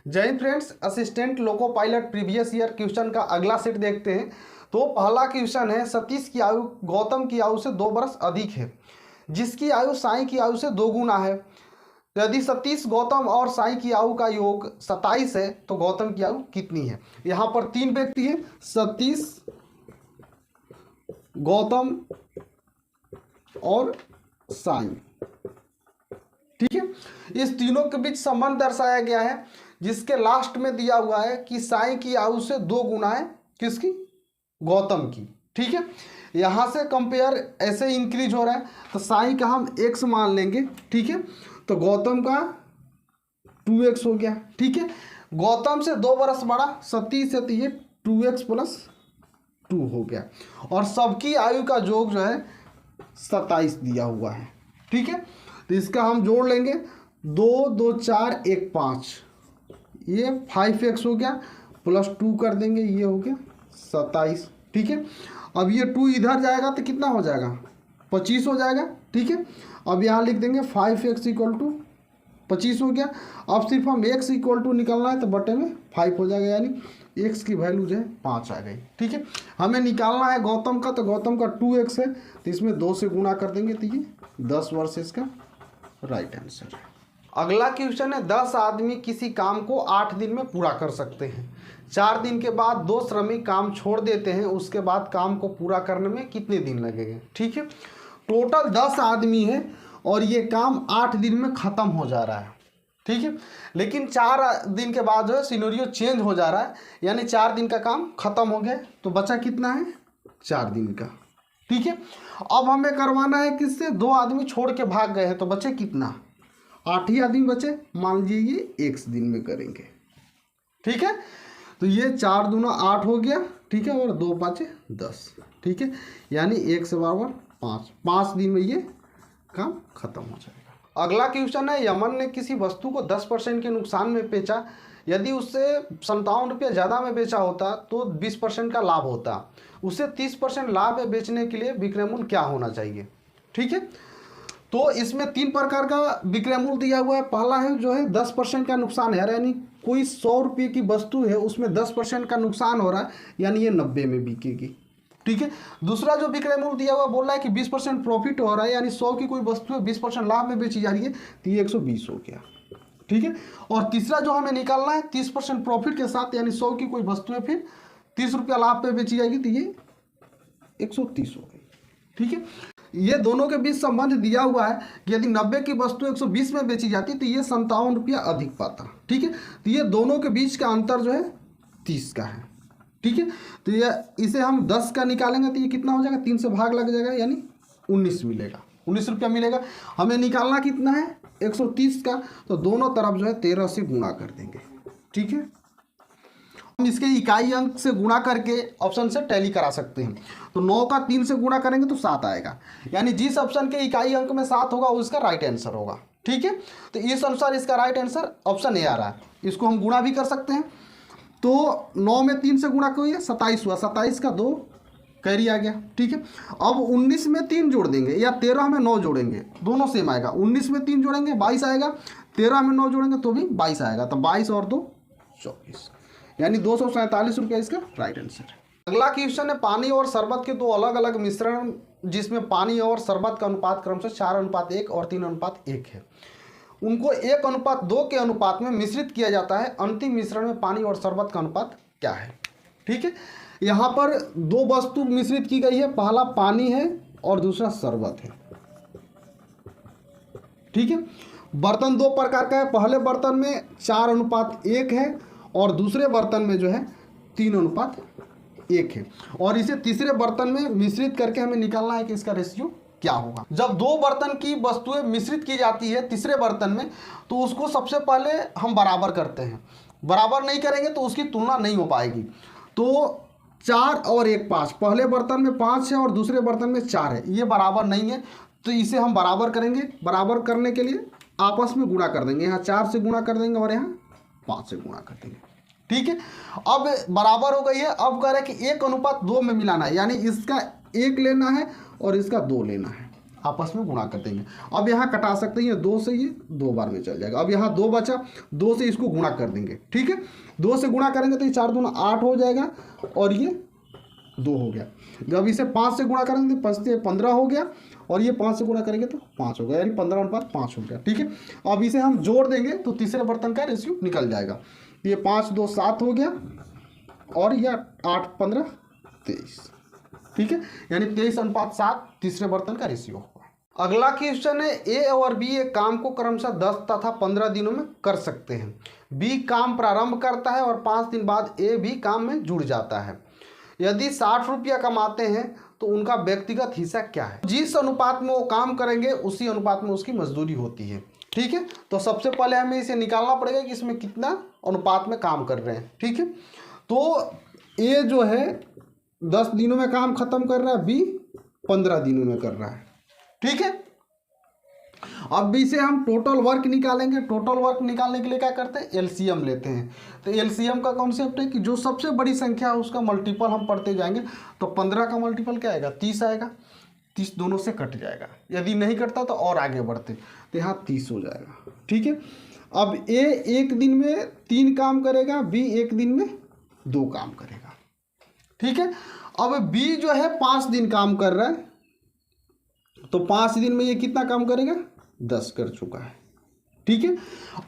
जय Hind friends, assistant loco pilot previous year question का अगला सेट देखते हैं। तो पहला क्वेश्चन है, सतीश की आयु गौतम की आयु से 2 वर्ष अधिक है, जिसकी आयु साई की आयु से 2 गुना है। तो यदि सतीश, गौतम और साई की आयु का योग 27 है तो गौतम की आयु कितनी है। यहाँ पर 3 व्यक्ति हैं, सतीश, गौतम और साई। ठीक है, इस तीनों के बीच संबंध दर्शाया गया है, जिसके लास्ट में दिया हुआ है कि साई की आयु से 2 गुना है किसकी, गौतम की। ठीक है, यहाँ से कंपेयर ऐसे इंक्रीज हो रहा है तो साई का हम x मान लेंगे। ठीक है, तो गौतम का 2x हो गया। ठीक है, गौतम से 2 वर्ष बड़ा सतीश है तो ये 2x + 2 हो गया, और सबकी आयु का योग जो है 27 दिया हुआ है। ठीक है, तो इसका हम जोड़ लेंगे, 2 2 4 1 5, ये 5x हो गया, +2 कर देंगे, ये हो गया 27। ठीक है, अब ये 2 इधर जाएगा तो कितना हो जाएगा, 25 हो जाएगा। ठीक है, अब यहाँ लिख देंगे 5x = 25 हो गया। अब सिर्फ हम x = निकालना है तो बटे में 5 हो जाएगा, यानी x की वैल्यू जो है 5 आ गई। ठीक है, हमें निकालना है गौतम का, तो गौतम का 2x है तो इसमें 2 से गुणा कर देंगे तो ये 10 वर्ष इसका राइट आंसर है। अगला क्वेश्चन है, 10 आदमी किसी काम को 8 दिन में पूरा कर सकते हैं। 4 दिन के बाद 2 श्रमिक काम छोड़ देते हैं, उसके बाद काम को पूरा करने में कितने दिन लगेंगे। ठीक है, टोटल 10 आदमी है और ये काम 8 दिन में ख़त्म हो जा रहा है। ठीक है, लेकिन 4 दिन के बाद जो है सिनेरियो चेंज हो जा रहा है, यानी 4 दिन का काम खत्म हो गया, तो बचा कितना है, 4 दिन का। ठीक है, अब हमें करवाना है किससे, 2 आदमी छोड़ के भाग गए हैं तो बचे कितना, 8 ही आदमी बचे। मान लीजिए ये 1 दिन में करेंगे। ठीक है, तो ये 4 दूना 8 हो गया। ठीक है, और 2 5 10। ठीक है, यानी 1 से बराबर 5 दिन में ये काम खत्म हो जाएगा। अगला क्वेश्चन है, यमन ने किसी वस्तु को 10% के नुकसान में बेचा, यदि उससे 57 रुपया ज़्यादा में बेचा होता तो 20% का लाभ होता, उसे 30% लाभ में बेचने के लिए विक्रय मूल्य क्या होना चाहिए। ठीक है, तो इसमें 3 प्रकार का विक्रय मूल्य दिया हुआ है। पहला है जो है 10% का नुकसान है, यानी कोई 100 रुपये की वस्तु है उसमें 10% का नुकसान हो रहा है, यानी ये 90 में बिकेगी। ठीक है, दूसरा जो विक्रय मूल्य दिया हुआ बोल रहा है कि 20% प्रॉफिट हो रहा है, यानी 100 की कोई वस्तु है 20% लाभ में बेची जा रही है तो ये 120 हो गया। ठीक है, और तीसरा जो हमें निकालना है 30% प्रॉफिट के साथ, यानी 100 की कोई वस्तु है फिर 30 रुपया लाभ पे बेची जाएगी तो ये 130 हो गई। ठीक है, ये दोनों के बीच संबंध दिया हुआ है कि यदि 90 की वस्तु 120 में बेची जाती तो ये 57 रुपया अधिक पाता। ठीक है, तो ये दोनों के बीच का अंतर जो है 30 का है। ठीक है, तो ये इसे हम 10 का निकालेंगे तो ये कितना हो जाएगा, 3 से भाग लग जाएगा, यानी 19 मिलेगा, 19 रुपया मिलेगा। हमें निकालना कितना है, 130 का, तो दोनों तरफ जो है 13 से गुणा कर देंगे। ठीक है, हम इसके इकाई अंक से गुणा करके ऑप्शन से टैली करा सकते हैं। तो 9 का 3 से गुणा करेंगे तो 7 आएगा, यानी जिस ऑप्शन के इकाई अंक में 7 होगा उसका राइट आंसर होगा। ठीक है, तो इस अनुसार इसका राइट आंसर ऑप्शन ए आ रहा है। इसको हम गुणा भी कर सकते हैं, तो 9 में 3 से गुणा करिए 27 हुआ, 27 का 2 कैरी आ गया। ठीक है, अब 19 में 3 जोड़ देंगे या 13 में 9 जोड़ेंगे, दोनों सेम आएगा। 19 में 3 जोड़ेंगे 22 आएगा, 13 में 9 जोड़ेंगे तो भी 22 आएगा, तो 22 और 2 24, यानी 247 रुपया इसका राइट आंसर है। अगला क्वेश्चन है, पानी और शरबत के 2 अलग अलग मिश्रण जिसमें पानी और शरबत का अनुपात क्रमशः 4:1 और 3:1 है, उनको 1:2 के अनुपात में मिश्रित किया जाता है। अंतिम मिश्रण में पानी और शरबत का अनुपात क्या है। ठीक है, यहाँ पर 2 वस्तु मिश्रित की गई है, पहला पानी है और दूसरा शरबत है। ठीक है, बर्तन 2 प्रकार का है, पहले बर्तन में 4:1 है और दूसरे बर्तन में जो है 3:1 है, और इसे तीसरे बर्तन में मिश्रित करके हमें निकालना है कि इसका रेशियो क्या होगा। जब 2 बर्तन की वस्तुएं मिश्रित की जाती है तीसरे बर्तन में, तो उसको सबसे पहले हम बराबर करते हैं। बराबर नहीं करेंगे तो उसकी तुलना नहीं हो पाएगी। तो 4 और 1 5, पहले बर्तन में 5 है और दूसरे बर्तन में 4 है, ये बराबर नहीं है, तो इसे हम बराबर करेंगे। बराबर करने के लिए आपस में गुणा कर देंगे, यहाँ 4 से गुणा कर देंगे और यहाँ 5 से गुणा कर देंगे। ठीक है, अब बराबर हो गई है। अब कह रहे हैं कि 1:2 में मिलाना है, यानी इसका 1 लेना है और इसका 2 लेना है। आपस में गुणा कर देंगे। अब यहाँ कटा सकते हैं, 2 से ये 2 बार में चल जाएगा। अब यहाँ 2 बचा, 2 से इसको गुणा कर देंगे, ठीक है। 2 से गुणा करेंगे तो ये 4 दूना 8 हो जाएगा और ये 2 हो गया। जब इसे 5 से गुणा करेंगे तो 5 से 15 हो गया और ये 5 से गुणा करेंगे तो 5 हो गया, यानी 15:5 हो गया, ठीक है। अब इसे हम जोड़ देंगे तो तीसरे बर्तन का रेशियो निकल जाएगा। ये 5 2 7 हो गया और यह 8 15 23, ठीक है, यानी 23:7 तीसरे बर्तन का रेशियो होगा। अगला क्वेश्चन है, ए और बी एक काम को क्रमशः 10 तथा 15 दिनों में कर सकते हैं। बी काम प्रारंभ करता है और 5 दिन बाद ए भी काम में जुड़ जाता है। यदि 60 रुपया कमाते हैं तो उनका व्यक्तिगत हिस्सा क्या है? जिस अनुपात में वो काम करेंगे उसी अनुपात में उसकी मजदूरी होती है, ठीक है। तो सबसे पहले हमें इसे निकालना पड़ेगा कि इसमें कितना अनुपात में काम कर रहे हैं, ठीक है। तो ए जो है 10 दिनों में काम खत्म कर रहा है, बी 15 दिनों में कर रहा है, ठीक है। अब बी से हम टोटल वर्क निकालेंगे। टोटल वर्क निकालने के लिए क्या करते हैं, एलसीएम लेते हैं। तो एलसीएम का कॉन्सेप्ट है कि जो सबसे बड़ी संख्या है उसका मल्टीपल हम पढ़ते जाएंगे। तो 15 का मल्टीपल क्या आएगा, 30 आएगा। 30 दोनों से कट जाएगा, यदि नहीं कटता तो और आगे बढ़ते, तो यहाँ 30 हो जाएगा, ठीक है। अब ए एक दिन में 3 काम करेगा, बी एक दिन में 2 काम करेगा, ठीक है। अब बी जो है 5 दिन काम कर रहा है, तो 5 दिन में ये कितना काम करेगा, 10 कर चुका है, ठीक है।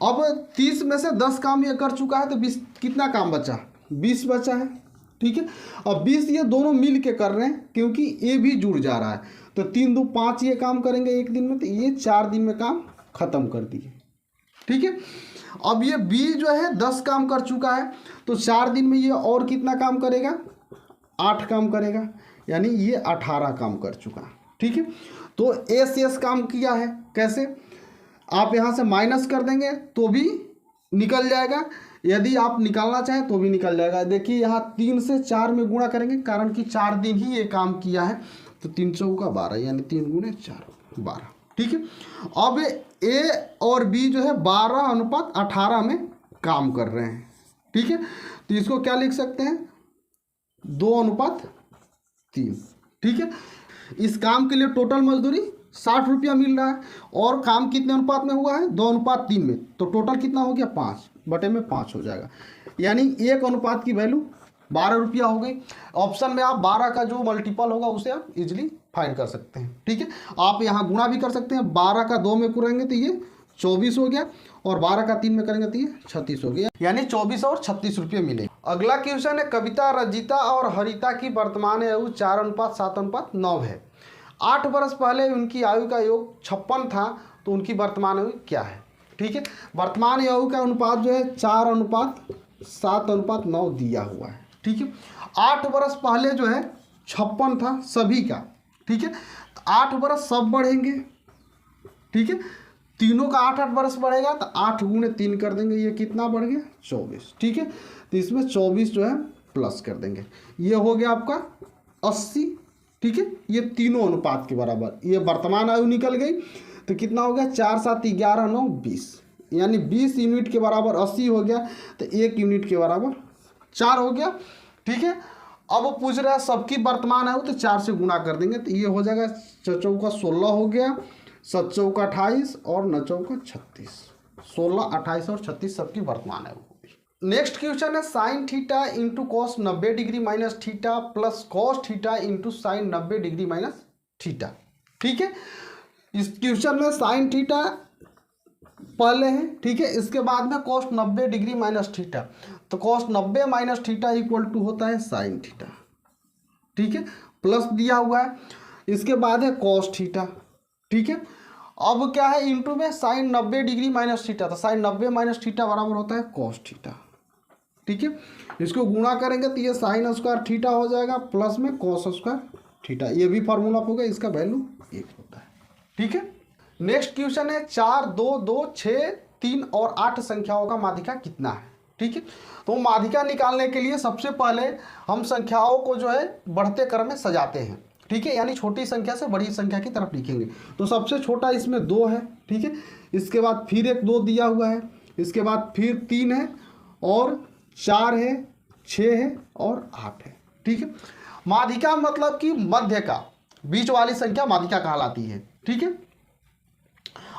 अब 30 में से 10 काम ये कर चुका है तो 20 कितना काम बचा, 20 बचा है, ठीक है। अब 20 ये दोनों मिल के कर रहे हैं क्योंकि ये भी जुड़ जा रहा है। तो 3 2 5 ये काम करेंगे एक दिन में, तो ये 4 दिन में काम खत्म कर दिए, ठीक है। अब ये बी जो है 10 काम कर चुका है, तो 4 दिन में ये और कितना काम करेगा, 8 काम करेगा, यानी ये 18 काम कर चुका है, ठीक है। तो एस काम किया है, कैसे, आप यहाँ से माइनस कर देंगे तो भी निकल जाएगा, यदि आप निकालना चाहें तो भी निकल जाएगा। देखिए यहाँ 3 से 4 में गुणा करेंगे, कारण कि 4 दिन ही ये काम किया है, तो 3 चौका 12, यानी 3 गुणे 4 12, ठीक है। अब ए और बी जो है 12:18 में काम कर रहे हैं, ठीक है। तो इसको क्या लिख सकते हैं, 2:3, ठीक है। इस काम के लिए टोटल मजदूरी 60 रुपया मिल रहा है और काम कितने अनुपात में हुआ है, 2:3 में, तो टोटल कितना हो गया, 5/5 हो जाएगा, यानी 1 अनुपात की वैल्यू 12 रुपया हो गई। ऑप्शन में आप 12 का जो मल्टीपल होगा उसे आप इजीली फाइंड कर सकते हैं, ठीक है। आप यहाँ गुणा भी कर सकते हैं, 12 का 2 में करेंगे तो ये 24 हो गया और 12 का 3 में करेंगे तो ये 36 हो गया, यानी 24 और 36 रुपये मिले। अगला क्वेश्चन है, कविता, रजिता और हरिता की वर्तमान आयु 4:7:9 है। 8 वर्ष पहले उनकी आयु का योग 56 था, तो उनकी वर्तमान आयु क्या है, ठीक है। वर्तमान आयु का अनुपात जो है 4:7:9 दिया हुआ है, ठीक है। 8 वर्ष पहले जो है 56 था सभी का, ठीक है। 8 वर्ष सब बढ़ेंगे, ठीक है, तीनों का 8 वर्ष बढ़ेगा, तो 8 गुणे 3 कर देंगे, ये कितना बढ़ गया, 24, ठीक है। तो इसमें 24 जो है प्लस कर देंगे, ये हो गया आपका 80, ठीक है। ये तीनों अनुपात के बराबर, ये वर्तमान आयु निकल गई, तो कितना हो गया, 4 7 11 9 20, यानी 20 यूनिट के बराबर 80 हो गया, तो 1 यूनिट के बराबर 4 हो गया, ठीक है। अब वो पूछ रहा है सबकी वर्तमान आयु, तो 4 से गुणा कर देंगे, तो ये हो जाएगा 4 चौका 16 हो गया, 7 चौका 28 और 9 चौका 36, 16 28 और 36 सबकी वर्तमान आयु हो गई। नेक्स्ट क्वेश्चन है, sine theta into cos 90 degree minus theta plus cos theta into sine 90 degree minus theta, ठीक है। इस क्वेश्चन में साइन थीटा पहले है, ठीक है, इसके बाद में कॉस 90 डिग्री माइनस थीटा, तो cos 90 minus theta equal to होता है साइन थीटा, ठीक है, प्लस दिया हुआ है। इसके बाद है कॉस थीटा, ठीक है। अब क्या है, इंटू में साइन 90 डिग्री माइनस थीटा, तो साइन 90 माइनस थीटा बराबर होता है कॉस थीटा, ठीक है। इसको गुणा करेंगे तो ये साइन स्क्वायर थीटा हो जाएगा प्लस में कॉस स्क्वायर थीटा, ये भी फार्मूला होगा, इसका वैल्यू 1 होता है, ठीक है। नेक्स्ट क्वेश्चन है, 4 2 2 6 3 और 8 संख्याओं का माध्यिका कितना है, ठीक है। तो माध्यिका निकालने के लिए सबसे पहले हम संख्याओं को जो है बढ़ते क्रम में सजाते हैं, ठीक है, यानी छोटी संख्या से बड़ी संख्या की तरफ लिखेंगे। तो सबसे छोटा इसमें 2 है, ठीक है, इसके बाद फिर एक 2 दिया हुआ है, इसके बाद फिर 3 है और 4 है, 6 है और 8 है, ठीक है। माध्यिका मतलब कि मध्य का, बीच वाली संख्या माध्यिका कहलाती है, ठीक है।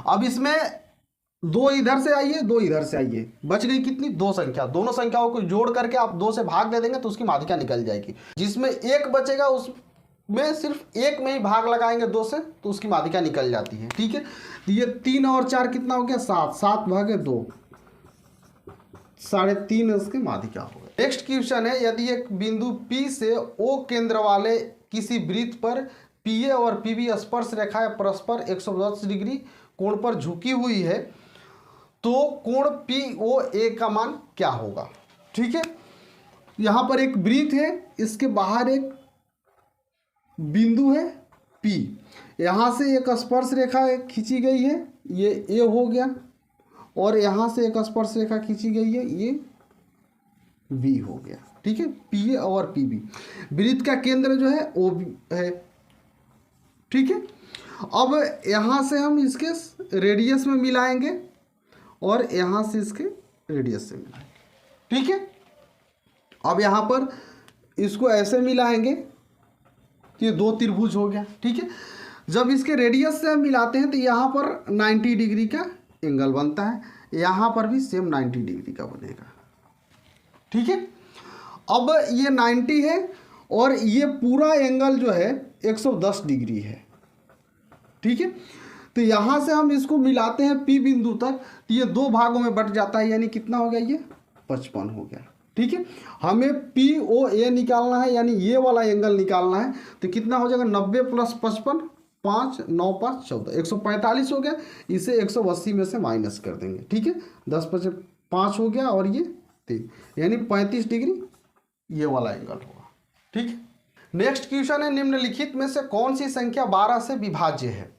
अब इसमें 2 इधर से आइए, 2 इधर से आइए, बच गई कितनी? 2 संख्या। दोनों संख्याओं को जोड़ करके आप 2 से भाग दे देंगे तो उसकी माध्यिका निकल जाएगी। जिसमें 1 बचेगा उसमें सिर्फ 1 में ही भाग लगाएंगे 2 से तो उसकी माध्यिका निकल जाती है। ठीक है, तो ये 3 और 4 कितना हो गया? 7। 7 भागे 2, 3.5 उसकी माध्यिका हो गई। नेक्स्ट क्वेश्चन है, यदि एक बिंदु P से O केंद्र वाले किसी वृत्त पर PA और PB स्पर्श रेखाएं परस्पर 110 डिग्री कोण पर झुकी हुई है तो कोण POA का मान क्या होगा? ठीक है, यहां पर एक वृत्त है, इसके बाहर एक बिंदु है P, यहां से एक स्पर्श रेखा खींची गई है, ये A हो गया, और यहां से एक स्पर्श रेखा खींची गई है, ये B हो गया। ठीक है, PA और PB। वृत्त का केंद्र जो है O है। ठीक है, अब यहां से हम इसके रेडियस में मिलाएंगे और यहां से इसके रेडियस से मिलाएंगे। ठीक है, अब यहां पर इसको ऐसे मिलाएंगे तो ये 2 त्रिभुज हो गया। ठीक है, जब इसके रेडियस से हम मिलाते हैं तो यहाँ पर 90 डिग्री का एंगल बनता है, यहाँ पर भी सेम 90 डिग्री का बनेगा। ठीक है, अब ये 90 है और ये पूरा एंगल जो है 110 डिग्री है। ठीक है, तो यहाँ से हम इसको मिलाते हैं P बिंदु तक तो ये 2 भागों में बट जाता है, यानी कितना हो गया? ये 55 हो गया। ठीक है, हमें POA निकालना है, यानी ये वाला एंगल निकालना है, तो कितना हो जाएगा? 90 + 55, 5 9 5 14, 145 हो गया। इसे 180 में से माइनस कर देंगे। ठीक है, 10 5 5 हो गया और ये 3, यानी 35 डिग्री ये वाला एंगल होगा। ठीक है, नेक्स्ट क्वेश्चन है, निम्नलिखित में से कौन सी संख्या 12 से विभाज्य है?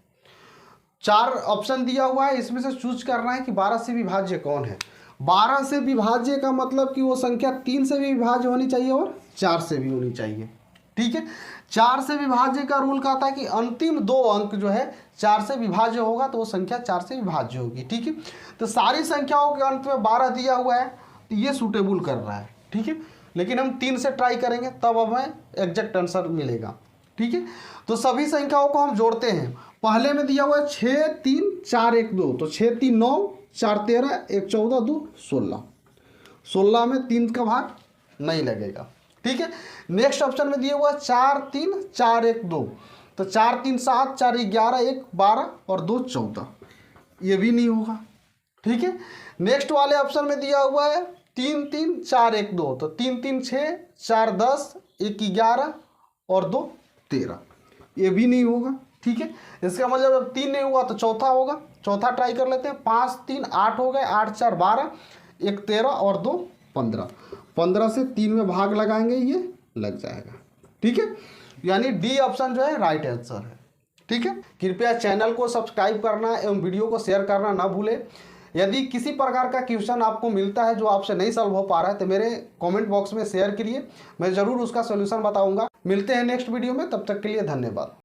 4 ऑप्शन दिया हुआ है, इसमें से चूज करना है कि 12 से विभाज्य कौन है। 12 से विभाज्य का मतलब कि वो संख्या 3 से भी विभाज्य होनी चाहिए और 4 से भी होनी चाहिए। ठीक है, 4 से विभाज्य का रूल कहता है कि अंतिम 2 अंक जो है 4 से विभाज्य होगा तो वो संख्या 4 से विभाज्य होगी। ठीक है, तो सारी संख्याओं के अंत में 12 दिया हुआ है तो ये सूटेबल कर रहा है। ठीक है, लेकिन हम 3 से ट्राई करेंगे तब हमें एग्जैक्ट आंसर मिलेगा। ठीक है, तो सभी संख्याओं को हम जोड़ते हैं। पहले में दिया हुआ है 6 3 4 1 2, तो 6 3 9, 4 13, 1 14, 2 16। 16 में 3 का भाग नहीं लगेगा। ठीक है, नेक्स्ट ऑप्शन में दिया हुआ है 4 3 4 1 2, तो 4 3 7, 4 11, 1 12 और 2 14, ये भी नहीं होगा। ठीक है, नेक्स्ट वाले ऑप्शन में दिया हुआ है 3 3 4 1 2, तो 3 3 6, 4 10, 1 11 और 2 13, ये भी नहीं होगा। ठीक है, इसका मतलब अब 3 नहीं हुआ तो चौथा होगा। चौथा ट्राई कर लेते हैं। 5 3 8 हो गए, 8 4 12, 1 13 और 2 15। 15 से 3 में भाग लगाएंगे, ये लग जाएगा। ठीक है, यानी डी ऑप्शन जो है राइट आंसर है। ठीक है, कृपया चैनल को सब्सक्राइब करना एवं वीडियो को शेयर करना ना भूलें। यदि किसी प्रकार का क्वेश्चन आपको मिलता है जो आपसे नहीं सॉल्व हो पा रहा है तो मेरे कमेंट बॉक्स में शेयर करिए, मैं ज़रूर उसका सॉल्यूशन बताऊंगा। मिलते हैं नेक्स्ट वीडियो में, तब तक के लिए धन्यवाद।